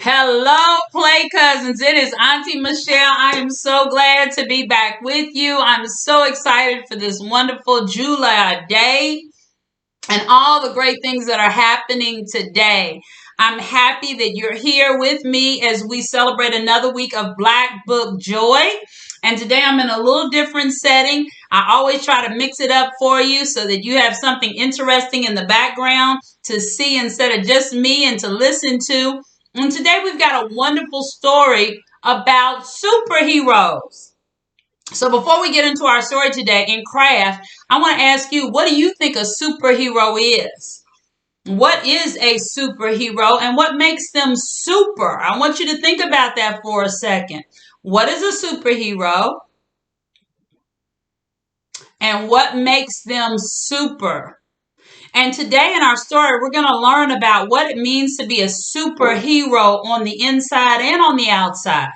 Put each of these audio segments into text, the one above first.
Hello, Play Cousins. It is Auntie Michelle. I am so glad to be back with you. I'm so excited for this wonderful July day and all the great things that are happening today. I'm happy that you're here with me as we celebrate another week of Black Book Joy. And today I'm in a little different setting. I always try to mix it up for you so that you have something interesting in the background to see instead of just me and to listen to. And today we've got a wonderful story about superheroes. So before we get into our story today in craft, I want to ask you, what do you think a superhero is? What is a superhero and what makes them super? I want you to think about that for a second. What is a superhero and what makes them super? And today in our story, we're going to learn about what it means to be a superhero on the inside and on the outside.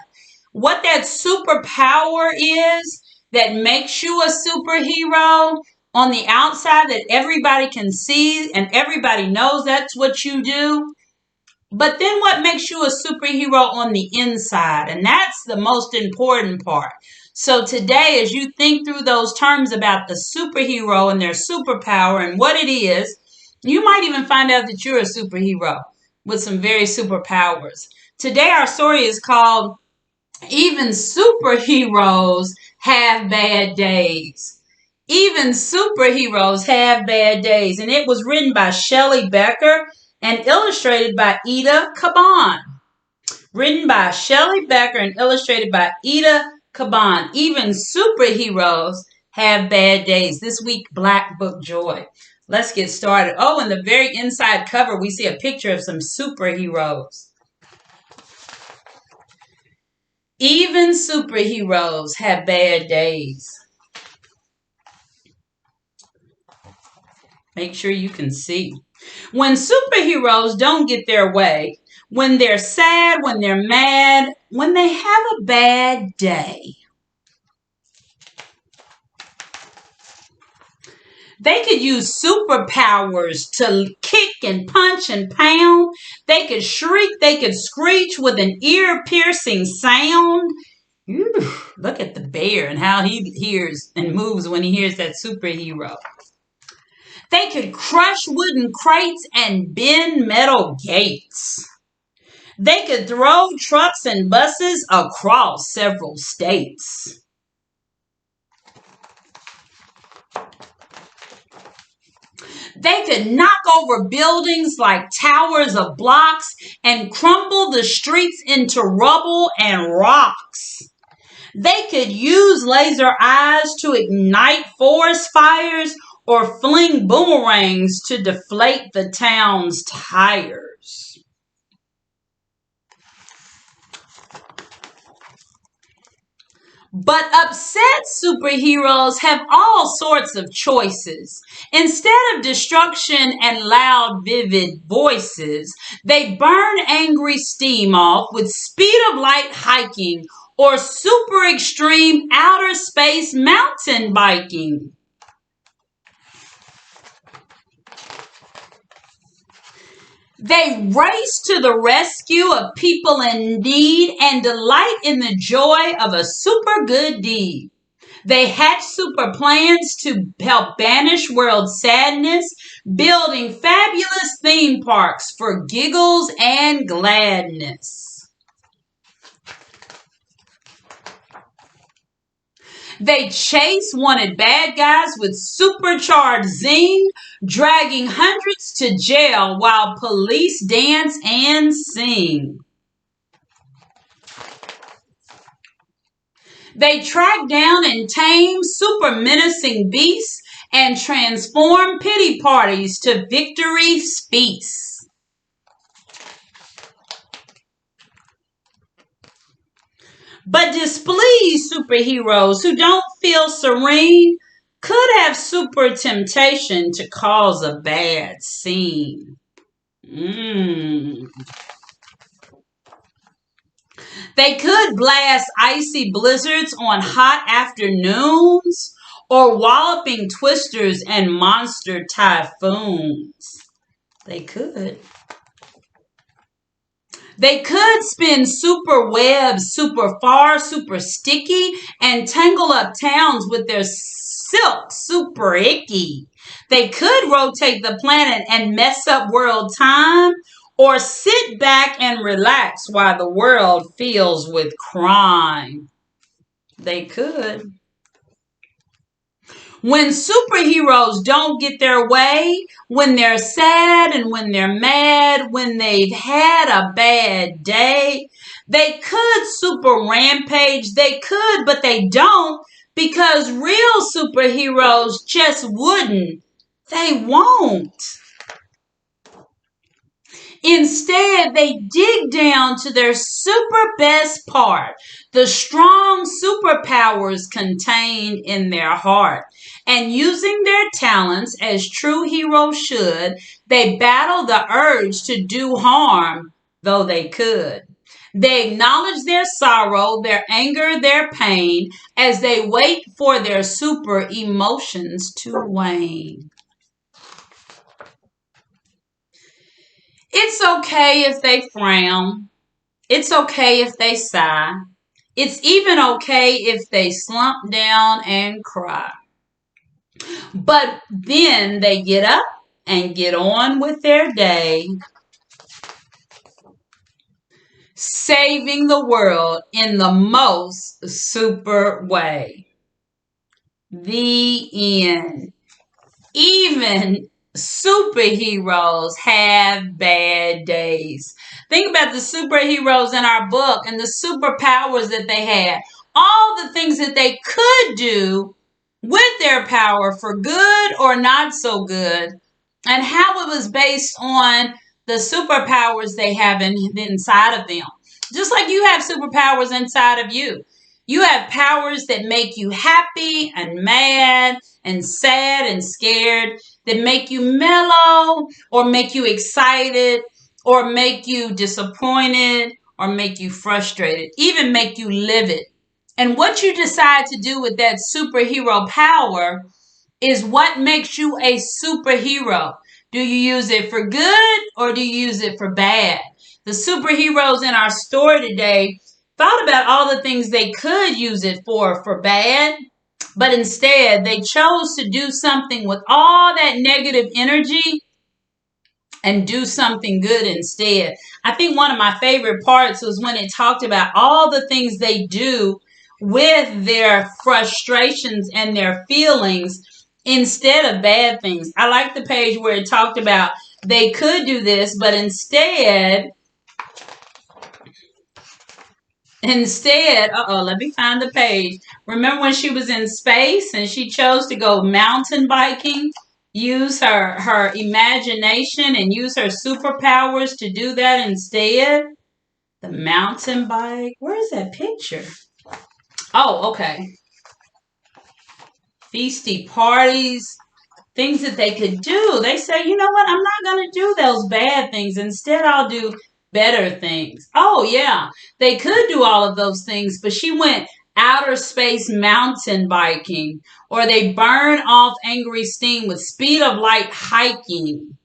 What that superpower is that makes you a superhero on the outside that everybody can see and everybody knows that's what you do. But then what makes you a superhero on the inside? And that's the most important part. So today, as you think through those terms about the superhero and their superpower and what it is, you might even find out that you're a superhero with some very superpowers. Today, our story is called Even Superheroes Have Bad Days. Even superheroes have bad days. And it was written by Shelley Becker and illustrated by Ida Caban. Written by Shelley Becker and illustrated by Ida Caban. Even superheroes have bad days. This week, Black Book Joy. Let's get started. Oh, in the very inside cover, we see a picture of some superheroes. Even superheroes have bad days. Make sure you can see. When superheroes don't get their way, when they're sad, when they're mad, when they have a bad day, they could use superpowers to kick and punch and pound. They could shriek, they could screech with an ear-piercing sound. Ooh, look at the bear and how he hears and moves when he hears that superhero. They could crush wooden crates and bend metal gates. They could throw trucks and buses across several states. They could knock over buildings like towers of blocks and crumble the streets into rubble and rocks. They could use laser eyes to ignite forest fires or fling boomerangs to deflate the town's tires. But upset superheroes have all sorts of choices. Instead of destruction and loud, vivid voices, they burn angry steam off with speed of light hiking or super extreme outer space mountain biking. They race to the rescue of people in need and delight in the joy of a super good deed. They hatch super plans to help banish world sadness, building fabulous theme parks for giggles and gladness. They chase wanted bad guys with supercharged zing, dragging hundreds to jail while police dance and sing. They track down and tame super menacing beasts and transform pity parties to victory feasts. But displeased superheroes who don't feel serene could have super temptation to cause a bad scene. They could blast icy blizzards on hot afternoons or walloping twisters and monster typhoons. They could. They could spin super webs super far, super sticky, and tangle up towns with their silk super icky. They could rotate the planet and mess up world time, or sit back and relax while the world fills with crime. They could. When superheroes don't get their way, when they're sad and when they're mad, when they've had a bad day, they could super rampage. They could, but they don't, because real superheroes just wouldn't. They won't. Instead, they dig down to their super best part, the strong superpowers contained in their heart. And using their talents as true heroes should, they battle the urge to do harm, though they could. They acknowledge their sorrow, their anger, their pain, as they wait for their super emotions to wane. It's okay if they frown. It's okay if they sigh. It's even okay if they slump down and cry. But then they get up and get on with their day, saving the world in the most super way. The end. Even superheroes have bad days. Think about the superheroes in our book and the superpowers that they had. All the things that they could do with their power for good or not so good, and how it was based on the superpowers they have inside of them. Just like you have superpowers inside of you. You have powers that make you happy and mad and sad and scared, that make you mellow or make you excited or make you disappointed or make you frustrated, even make you livid. And what you decide to do with that superhero power is what makes you a superhero. Do you use it for good or do you use it for bad? The superheroes in our story today thought about all the things they could use it for bad, but instead they chose to do something with all that negative energy and do something good instead. I think one of my favorite parts was when it talked about all the things they do with their frustrations and their feelings instead of bad things. I like the page where it talked about they could do this, but instead, let me find the page. Remember when she was in space and she chose to go mountain biking? Use her imagination and use her superpowers to do that instead? The mountain bike. Where is that picture? Oh, okay. Feisty parties, things that they could do. They say, you know what? I'm not going to do those bad things. Instead, I'll do better things. Oh, yeah. They could do all of those things, but she went outer space mountain biking, or they burn off angry steam with speed of light hiking.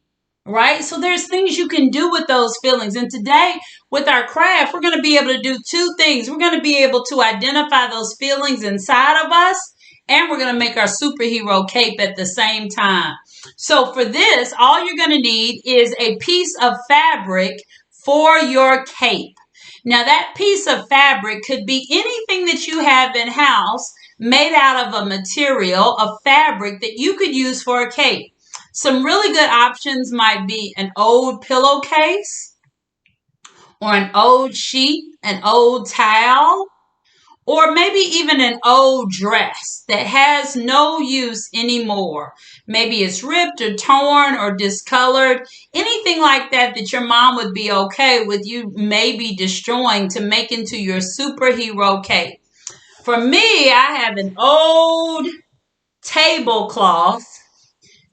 Right? So there's things you can do with those feelings. And today, with our craft, we're going to be able to do two things. We're going to be able to identify those feelings inside of us, and we're going to make our superhero cape at the same time. So for this, all you're going to need is a piece of fabric for your cape. Now that piece of fabric could be anything that you have in house made out of a material, of fabric that you could use for a cape. Some really good options might be an old pillowcase or an old sheet, an old towel, or maybe even an old dress that has no use anymore. Maybe it's ripped or torn or discolored. Anything like that that your mom would be okay with you maybe destroying to make into your superhero cape. For me, I have an old tablecloth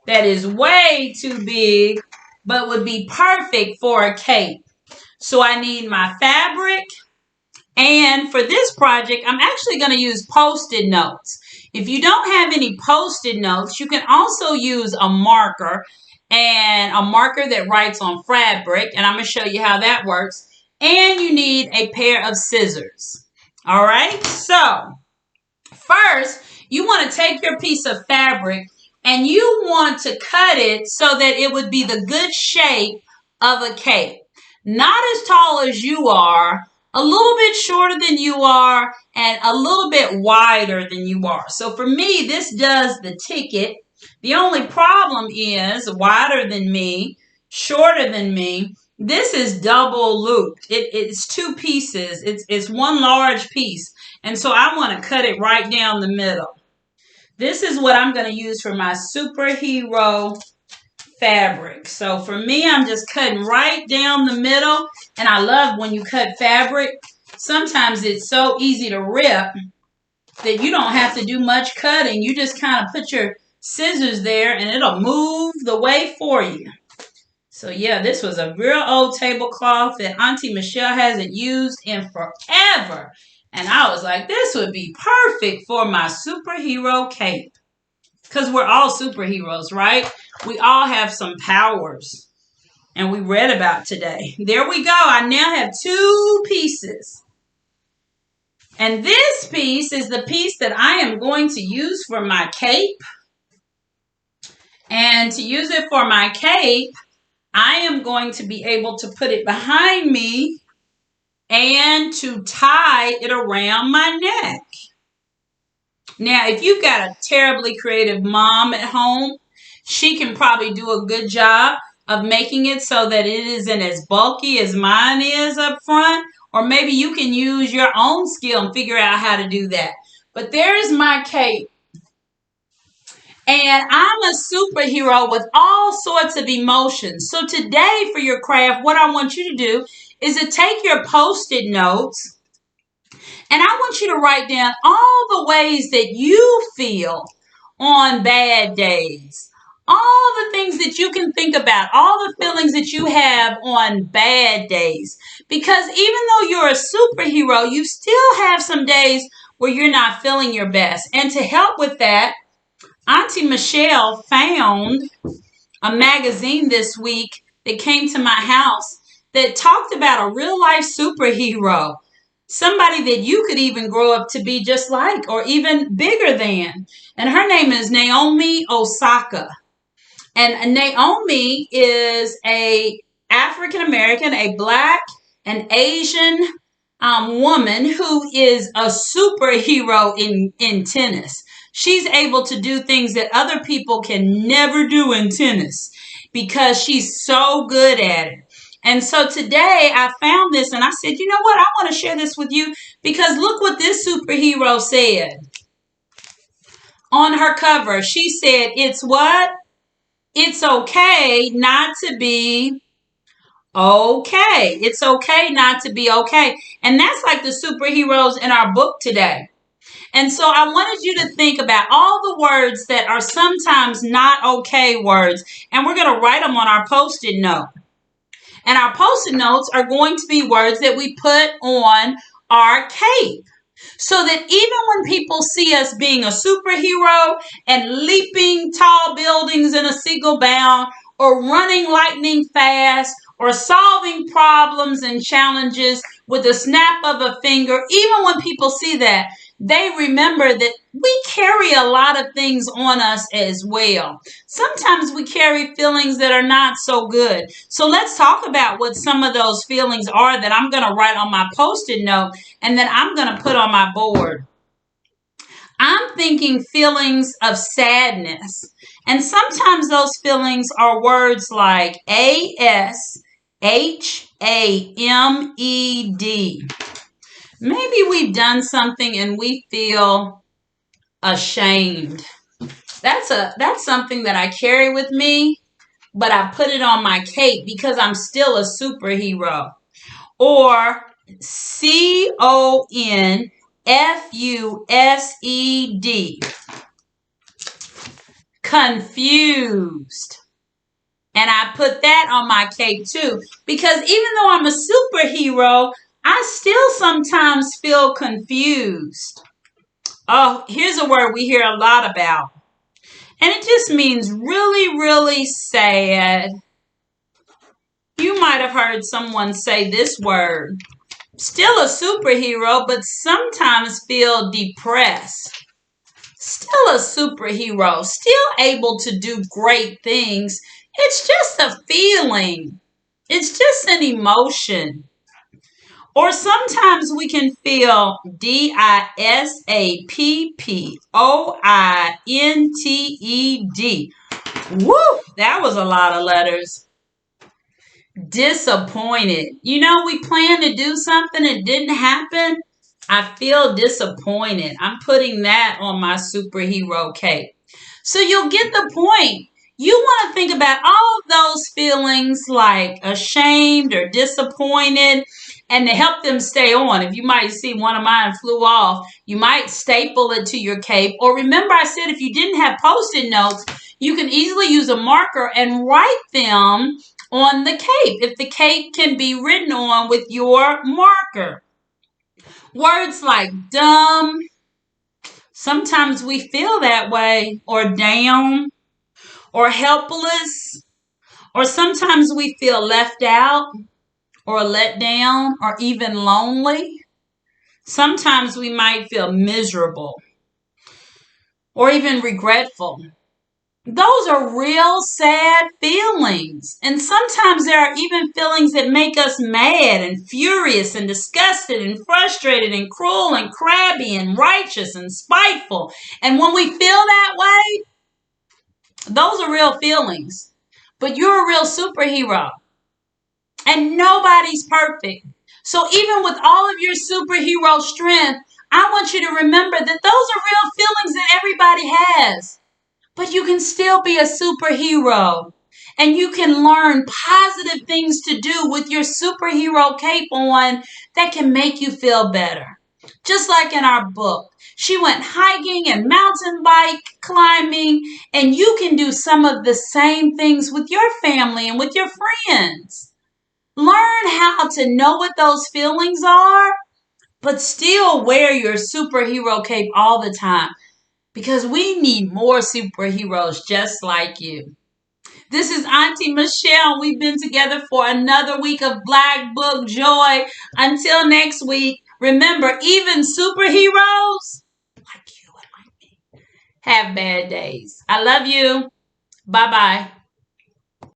that is way too big but would be perfect for a cape. So I need my fabric. And for this project, I'm actually going to use Post-it notes. If you don't have any Post-it notes, you can also use a marker, and a marker that writes on fabric. And I'm going to show you how that works. and you need a pair of scissors. All right, so first you want to take your piece of fabric and you want to cut it so that it would be the good shape of a cape. Not as tall as you are, a little bit shorter than you are, and a little bit wider than you are. So for me, this does the ticket. The only problem is wider than me, shorter than me. This is double looped. It's two pieces. It's one large piece. And so I want to cut it right down the middle. This is what I'm going to use for my superhero fabric. So for me, I'm just cutting right down the middle. And I love when you cut fabric. Sometimes it's so easy to rip that you don't have to do much cutting. You just kind of put your scissors there and it'll move the way for you. So yeah, this was a real old tablecloth that Auntie Michelle hasn't used in forever. And I was like, this would be perfect for my superhero cape. Because we're all superheroes, right? We all have some powers. And we read about today. There we go. I now have two pieces. And this piece is the piece that I am going to use for my cape. And to use it for my cape, I am going to be able to put it behind me and to tie it around my neck. Now, if you've got a terribly creative mom at home, she can probably do a good job of making it so that it isn't as bulky as mine is up front. Or maybe you can use your own skill and figure out how to do that. But there's my cape. And I'm a superhero with all sorts of emotions. So today for your craft, what I want you to do is to take your Post-it notes and I want you to write down all the ways that you feel on bad days. All the things that you can think about, all the feelings that you have on bad days. Because even though you're a superhero, you still have some days where you're not feeling your best. And to help with that, Auntie Michelle found a magazine this week that came to my house that talked about a real life superhero. Somebody that you could even grow up to be just like or even bigger than. And her name is Naomi Osaka. And Naomi is a African American, a black and Asian woman who is a superhero in tennis. She's able to do things that other people can never do in tennis because she's so good at it. And so today I found this and I said, you know what? I want to share this with you because look what this superhero said on her cover. She said, it's what? It's okay not to be okay. It's okay not to be okay. And that's like the superheroes in our book today. And so I wanted you to think about all the words that are sometimes not okay words. And we're going to write them on our Post-it note. And our Post-it notes are going to be words that we put on our cape. So that even when people see us being a superhero and leaping tall buildings in a single bound or running lightning fast or solving problems and challenges with a snap of a finger, even when people see that, they remember that we carry a lot of things on us as well. Sometimes we carry feelings that are not so good. So let's talk about what some of those feelings are that I'm going to write on my Post-it note and then I'm going to put on my board. I'm thinking feelings of sadness. And sometimes those feelings are words like ASHAMED. Maybe we've done something and we feel ashamed. That's something that I carry with me, but I put it on my cape because I'm still a superhero. Or CONFUSED. Confused. And I put that on my cape too. Because even though I'm a superhero, I still sometimes feel confused. Oh, here's a word we hear a lot about. And it just means really, really sad You might have heard someone say this word. Still a superhero, but sometimes feel depressed. Still a superhero, still able to do great things. It's just a feeling. It's just an emotion. Or sometimes we can feel disappointed. Woo! That was a lot of letters. Disappointed. You know, we planned to do something, it didn't happen. I feel disappointed. I'm putting that on my superhero cape. So you'll get the point. You want to think about all of those feelings like ashamed or disappointed and to help them stay on. If you might see one of mine flew off, you might staple it to your cape. Or remember I said if you didn't have Post-it notes, you can easily use a marker and write them on the cape if the cape can be written on with your marker. Words like dumb, sometimes we feel that way, or down, or helpless, or sometimes we feel left out, or let down, or even lonely. Sometimes we might feel miserable, or even regretful. Those are real sad feelings. And sometimes there are even feelings that make us mad and furious and disgusted and frustrated and cruel and crabby and righteous and spiteful. And when we feel that way, those are real feelings. But you're a real superhero. And nobody's perfect. So even with all of your superhero strength, I want you to remember that those are real feelings that everybody has. But you can still be a superhero. And you can learn positive things to do with your superhero cape on that can make you feel better. Just like in our book, she went hiking and mountain bike climbing, and you can do some of the same things with your family and with your friends. Learn how to know what those feelings are, but still wear your superhero cape all the time. Because we need more superheroes just like you. This is Auntie Michelle. We've been together for another week of Black Book Joy. Until next week, remember, even superheroes like you and like me have bad days. I love you. Bye-bye.